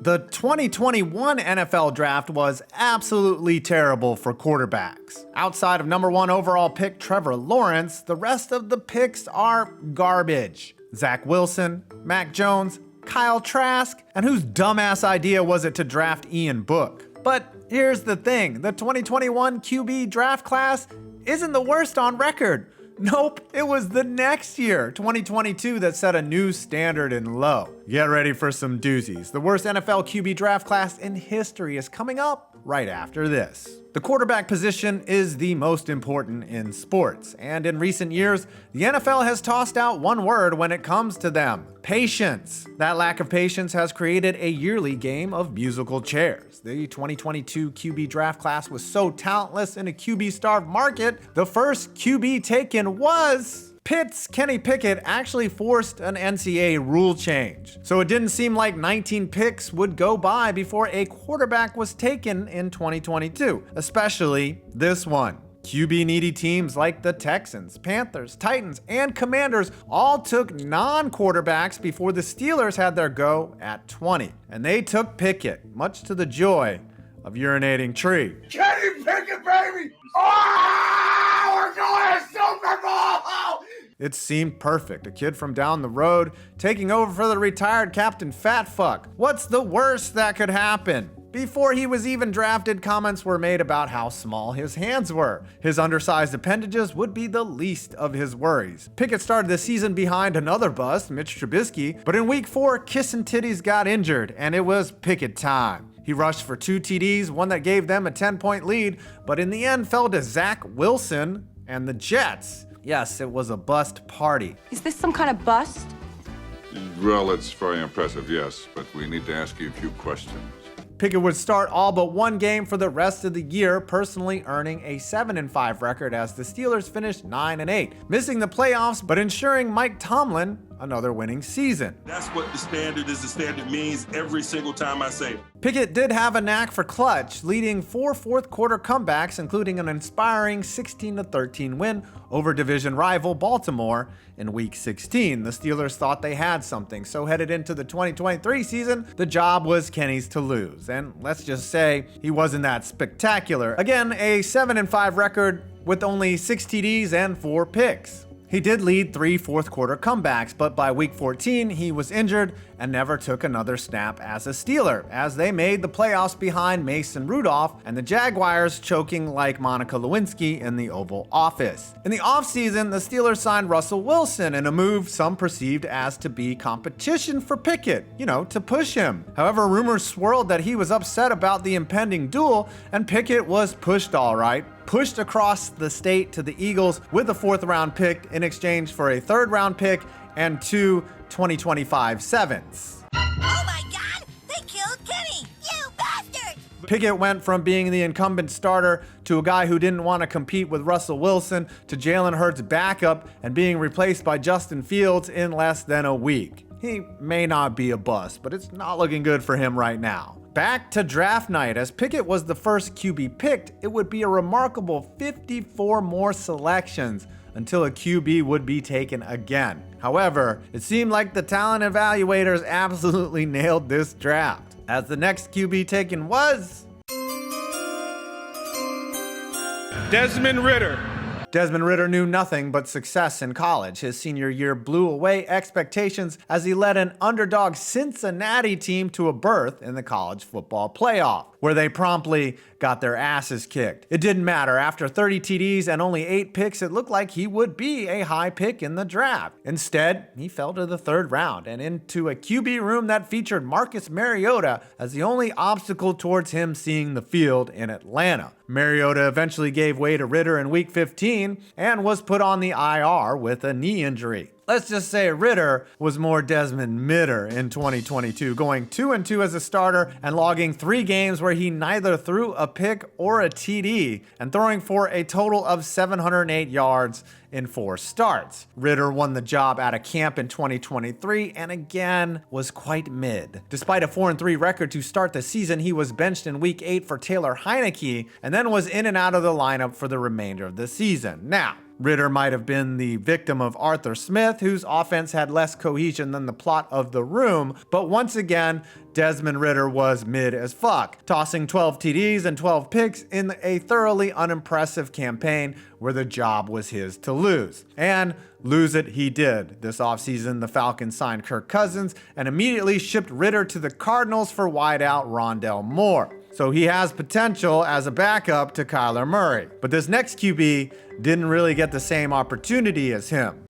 The 2021 NFL draft was absolutely terrible for quarterbacks. Outside of number 1 overall pick Trevor Lawrence, the rest of the picks are garbage. Zach Wilson, Mac Jones, Kyle Trask, and whose dumbass idea was it to draft Ian Book? But here's the thing, the 2021 QB draft class isn't the worst on record. Nope, it was the next year, 2022, that set a new standard in low. Get ready for some doozies. The worst NFL QB draft class in history is coming up right after this. The quarterback position is the most important in sports, and in recent years, the NFL has tossed out one word when it comes to them: patience. That lack of patience has created a yearly game of musical chairs. The 2022 QB draft class was so talentless in a QB-starved market, the first QB taken was Pitt's Kenny Pickett actually forced an NCAA rule change. So it didn't seem like 19 picks would go by before a quarterback was taken in 2022, especially this one. QB-needy teams like the Texans, Panthers, Titans, and Commanders all took non-quarterbacks before the Steelers had their go at 20. And they took Pickett, much to the joy of urinating Tree. Kenny Pickett, baby! Oh, we're going to Super Bowl! It seemed perfect. A kid from down the road taking over for the retired Captain Fatfuck. What's the worst that could happen? Before he was even drafted, comments were made about how small his hands were. His undersized appendages would be the least of his worries. Pickett started the season behind another bust, Mitch Trubisky, but in week 4, Kissin' Titties got injured, and it was Pickett time. He rushed for 2 TDs, one that gave them a 10-point lead, but in the end fell to Zach Wilson and the Jets. Yes, it was a bust party. Is this some kind of bust? Well, it's very impressive, yes, but we need to ask you a few questions. Pickett would start all but one game for the rest of the year, personally earning a 7-5 record as the Steelers finished 9-8, missing the playoffs but ensuring Mike Tomlin another winning season. That's what the standard is. The standard means every single time I say it. Pickett did have a knack for clutch, leading 4 fourth-quarter comebacks, including an inspiring 16-13 win over division rival Baltimore in Week 16. The Steelers thought they had something, so headed into the 2023 season, the job was Kenny's to lose. And let's just say he wasn't that spectacular. Again, a 7-5 record with only 6 TDs and 4 picks. He did lead 3 fourth-quarter comebacks, but by week 14, he was injured and never took another snap as a Steeler, as they made the playoffs behind Mason Rudolph and the Jaguars choking like Monica Lewinsky in the Oval Office. In the offseason, the Steelers signed Russell Wilson in a move some perceived as to be competition for Pickett, to push him. However, rumors swirled that he was upset about the impending duel, and Pickett was pushed all right. Pushed across the state to the Eagles with a 4th-round pick in exchange for a 3rd-round pick and 2 2025 7s. Oh my God! They killed Kenny! You bastard! Pickett went from being the incumbent starter to a guy who didn't want to compete with Russell Wilson to Jalen Hurts' backup and being replaced by Justin Fields in less than a week. He may not be a bust, but it's not looking good for him right now. Back to draft night. As Pickett was the first QB picked, it would be a remarkable 54 more selections until a QB would be taken again. However, it seemed like the talent evaluators absolutely nailed this draft, as the next QB taken was Desmond Ritter. Desmond Ritter knew nothing but success in college. His senior year blew away expectations as he led an underdog Cincinnati team to a berth in the college football playoff, where they promptly got their asses kicked. It didn't matter. After 30 TDs and only 8 picks, it looked like he would be a high pick in the draft. Instead, he fell to the 3rd round and into a QB room that featured Marcus Mariota as the only obstacle towards him seeing the field in Atlanta. Mariota eventually gave way to Ritter in week 15 and was put on the IR with a knee injury. Let's just say Ritter was more Desmond Ritter in 2022, going 2-2 as a starter and logging 3 games where he neither threw a pick or a TD and throwing for a total of 708 yards in 4 starts. Ritter won the job out of camp in 2023 and again was quite mid. Despite a 4-3 record to start the season, he was benched in week 8 for Taylor Heineke and then was in and out of the lineup for the remainder of the season. Now, Ritter might have been the victim of Arthur Smith, whose offense had less cohesion than the plot of The Room, but once again, Desmond Ritter was mid as fuck, tossing 12 TDs and 12 picks in a thoroughly unimpressive campaign where the job was his to lose. And lose it he did. This offseason, the Falcons signed Kirk Cousins and immediately shipped Ritter to the Cardinals for wideout Rondell Moore. So he has potential as a backup to Kyler Murray. But this next QB didn't really get the same opportunity as him.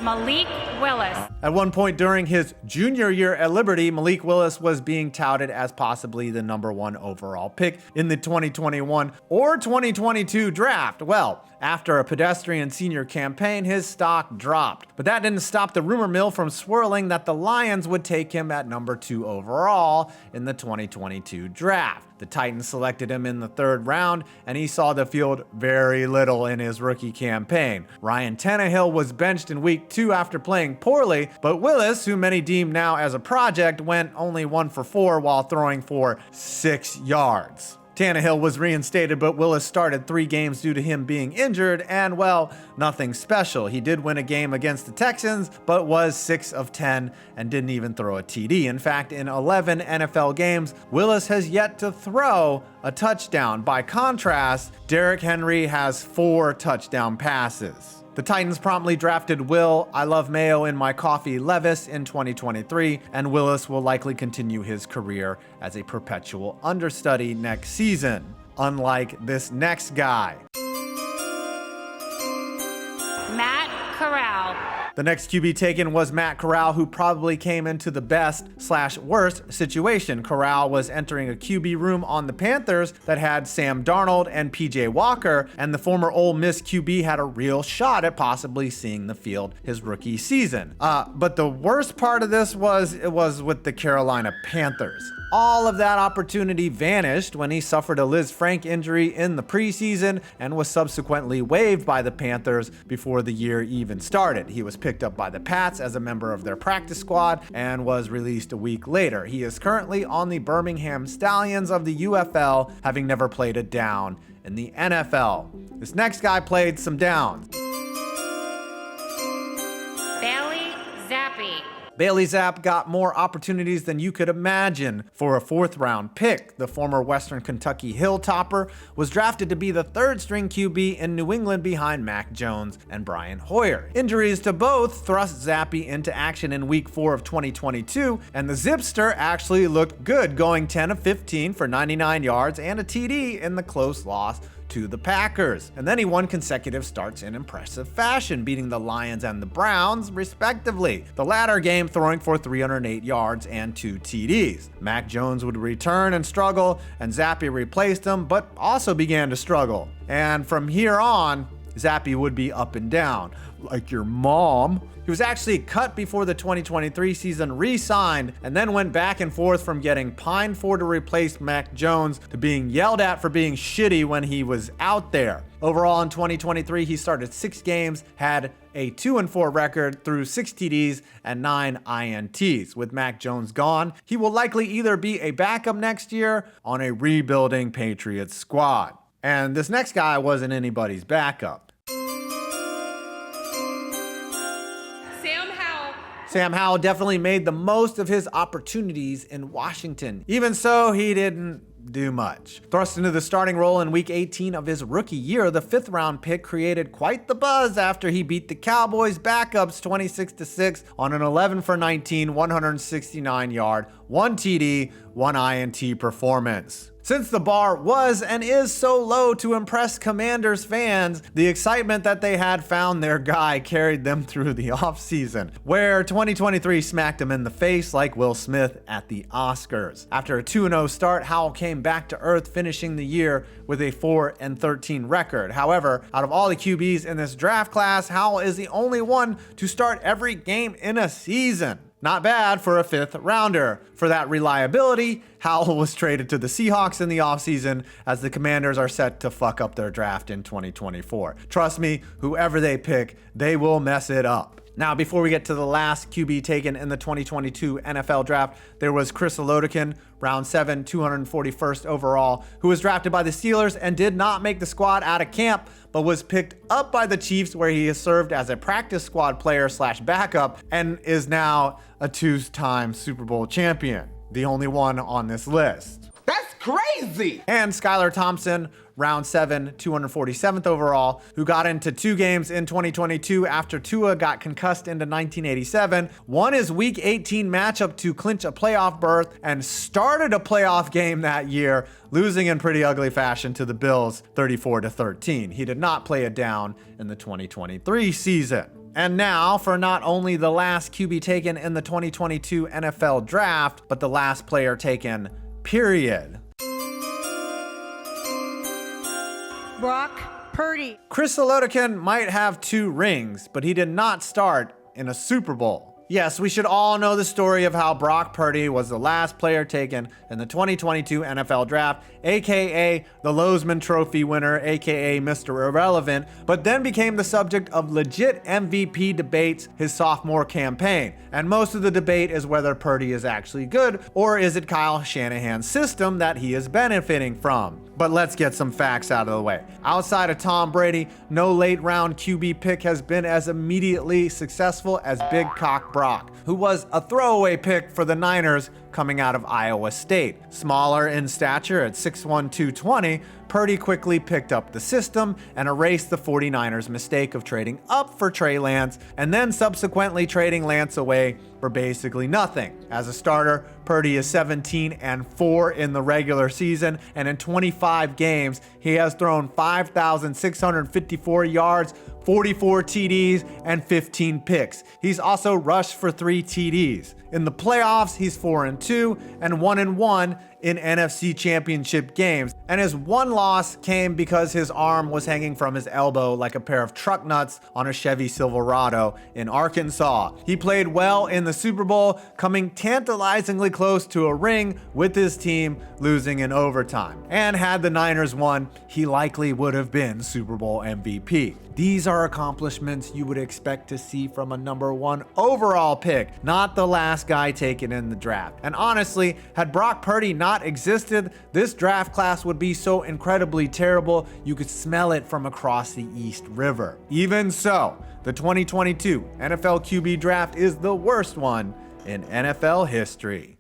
Malik Willis. At one point during his junior year at Liberty, Malik Willis was being touted as possibly the #1 overall pick in the 2021 or 2022 draft. Well, after a pedestrian senior campaign, his stock dropped. But that didn't stop the rumor mill from swirling that the Lions would take him at #2 overall in the 2022 draft. The Titans selected him in the 3rd round, and he saw the field very little in his rookie campaign. Ryan Tannehill was benched in week 2 after playing poorly, but Willis, who many deem now as a project, went only 1 for 4 while throwing for 6 yards. Tannehill was reinstated, but Willis started 3 games due to him being injured, and well, nothing special. He did win a game against the Texans, but was 6 of 10 and didn't even throw a TD. In fact, in 11 NFL games, Willis has yet to throw a touchdown. By contrast, Derrick Henry has 4 touchdown passes. The Titans promptly drafted Will I Love Mayo in My Coffee Levis in 2023, and Willis will likely continue his career as a perpetual understudy next season, unlike this next guy. Matt Corral. The next QB taken was Matt Corral, who probably came into the best/worst situation. Corral was entering a QB room on the Panthers that had Sam Darnold and PJ Walker, and the former Ole Miss QB had a real shot at possibly seeing the field his rookie season. But the worst part of this was it was with the Carolina Panthers. All of that opportunity vanished when he suffered a Liz Frank injury in the preseason and was subsequently waived by the Panthers before the year even started. He was picked up by the Pats as a member of their practice squad and was released a week later. He is currently on the Birmingham Stallions of the UFL, having never played a down in the NFL. This next guy played some downs. Bailey Zapp got more opportunities than you could imagine for a 4th-round pick. The former Western Kentucky Hilltopper was drafted to be the 3rd-string QB in New England behind Mac Jones and Brian Hoyer. Injuries to both thrust Zappy into action in week 4 of 2022, and the Zipster actually looked good, going 10 of 15 for 99 yards and a TD in the close loss to the Packers. And then he won consecutive starts in impressive fashion, beating the Lions and the Browns, respectively. The latter game throwing for 308 yards and 2 TDs. Mac Jones would return and struggle, and Zappy replaced him, but also began to struggle. And from here on, Zappy would be up and down, like your mom. He was actually cut before the 2023 season, re-signed, and then went back and forth from getting pined for to replace Mac Jones to being yelled at for being shitty when he was out there. Overall in 2023, he started 6 games, had a 2-4 record through 6 TDs and 9 INTs. With Mac Jones gone, he will likely either be a backup next year on a rebuilding Patriots squad. And this next guy wasn't anybody's backup. Sam Howell definitely made the most of his opportunities in Washington. Even so, he didn't do much. Thrust into the starting role in week 18 of his rookie year, the 5th-round pick created quite the buzz after he beat the Cowboys backups 26-6 on an 11 for 19, 169-yard, 1 TD, 1 INT performance. Since the bar was and is so low to impress Commanders fans, the excitement that they had found their guy carried them through the offseason, where 2023 smacked him in the face like Will Smith at the Oscars. After a 2-0 start, Howell came back to earth, finishing the year with a 4-13 record. However, out of all the QBs in this draft class, Howell is the only one to start every game in a season. Not bad for a 5th-rounder. For that reliability, Howell was traded to the Seahawks in the offseason, as the Commanders are set to fuck up their draft in 2024. Trust me, whoever they pick, they will mess it up. Now, before we get to the last QB taken in the 2022 NFL draft, there was Chris Olodikin, round 7, 241st overall, who was drafted by the Steelers and did not make the squad out of camp, but was picked up by the Chiefs, where he has served as a practice squad player / backup and is now a 2-time Super Bowl champion, the only one on this list. That's crazy! And Skylar Thompson, round 7, 247th overall, who got into 2 games in 2022 after Tua got concussed into 1987, won his Week 18 matchup to clinch a playoff berth, and started a playoff game that year, losing in pretty ugly fashion to the Bills 34-13. He did not play it down in the 2023 season. And now for not only the last QB taken in the 2022 NFL draft, but the last player taken, period. Brock Purdy. Chris Olodikin might have 2 rings, but he did not start in a Super Bowl. Yes, we should all know the story of how Brock Purdy was the last player taken in the 2022 NFL Draft, aka the Lozman Trophy winner, aka Mr. Irrelevant, but then became the subject of legit MVP debates his sophomore campaign. And most of the debate is whether Purdy is actually good, or is it Kyle Shanahan's system that he is benefiting from. But let's get some facts out of the way. Outside of Tom Brady, no late round QB pick has been as immediately successful as Big Cock Brock, who was a throwaway pick for the Niners coming out of Iowa State. Smaller in stature at 6'1", 220, Purdy quickly picked up the system and erased the 49ers' mistake of trading up for Trey Lance and then subsequently trading Lance away for basically nothing. As a starter, Purdy is 17-4 in the regular season, and in 25 games, he has thrown 5,654 yards, 44 TDs, and 15 picks. He's also rushed for 3 TDs. In the playoffs, he's 4-2 and 1-1 in NFC Championship games, and his one loss came because his arm was hanging from his elbow like a pair of truck nuts on a Chevy Silverado in Arkansas. He played well in the Super Bowl, coming tantalizingly close to a ring with his team, losing in overtime. And had the Niners won, he likely would have been Super Bowl MVP. These are accomplishments you would expect to see from a number 1 overall pick, not the last guy taken in the draft. And honestly, had Brock Purdy not existed, this draft class would be so incredibly terrible you could smell it from across the East River. Even so, the 2022 NFL QB draft is the worst one in NFL history.